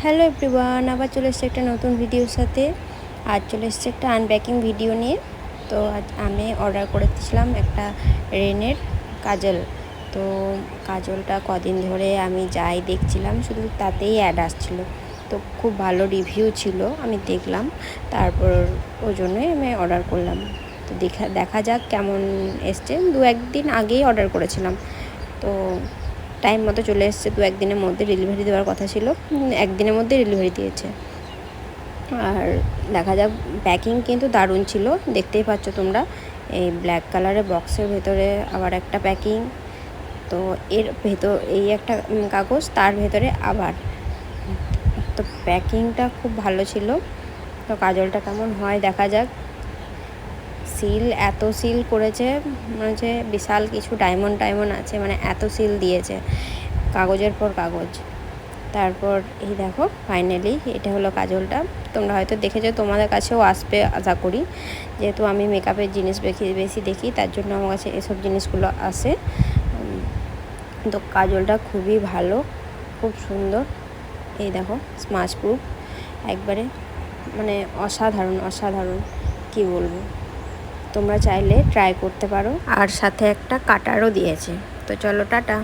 Hello everyone, আবার চলে এসেছে একটা নতুন ভিডিওর সাথে। আজ চলে এসেছে একটা আনপ্যাকিং ভিডিও নিয়ে। তো আজ আমি অর্ডার করেছিলাম একটা রেনের কাজল। তো কাজলটা কদিন ধরে আমি যাই দেখছিলাম, শুধু তাতেই অ্যাড আসছিলো। তো খুব ভালো রিভিউ ছিল, আমি দেখলাম, তারপর ওই জন্যই আমি অর্ডার করলাম। তো দেখা যাক কেমন এসছে। 2-1 দিন আগেই অর্ডার করেছিলাম, তো টাইম মতো চলে এসছে। 2-1 দিনের মধ্যে ডেলিভারি দেওয়ার কথা ছিল, 1 দিনের মধ্যে ডেলিভারি দিয়েছে। আর দেখা যাক, প্যাকিং কিন্তু দারুণ ছিল, দেখতেই পাচ্ছ তোমরা। এই ব্ল্যাক কালারের বক্সের ভেতরে আবার একটা প্যাকিং, তো এর ভেতর এই একটা কাগজ, তার ভেতরে আবার, তো প্যাকিংটা খুব ভালো ছিল। তো কাজলটা কেমন হয় দেখা যাক। এত সিল করেছে, মনে হচ্ছে বিশাল কিছু ডায়মন্ড আছে, মানে এত সিল দিয়েছে, কাগজের পর কাগজ। তারপর এই দেখো, ফাইনালি এটা হলো কাজলটা। তোমরা হয়তো দেখেছো, তোমাদের কাছেও আসবে আশা করি, যেহেতু আমি মেকআপের জিনিস বেশি দেখি, তার জন্য আমার কাছে এসব জিনিসগুলো আসে। তো কাজলটা খুবই ভালো, খুব সুন্দর। এই দেখো, স্মাচ প্রুফ একবারে, মানে অসাধারণ কি বলবো। তোমরা চাইলে ট্রাই করতে পারো, আর সাথে একটা কাটারও দিয়েছে। তো চলো, টাটা।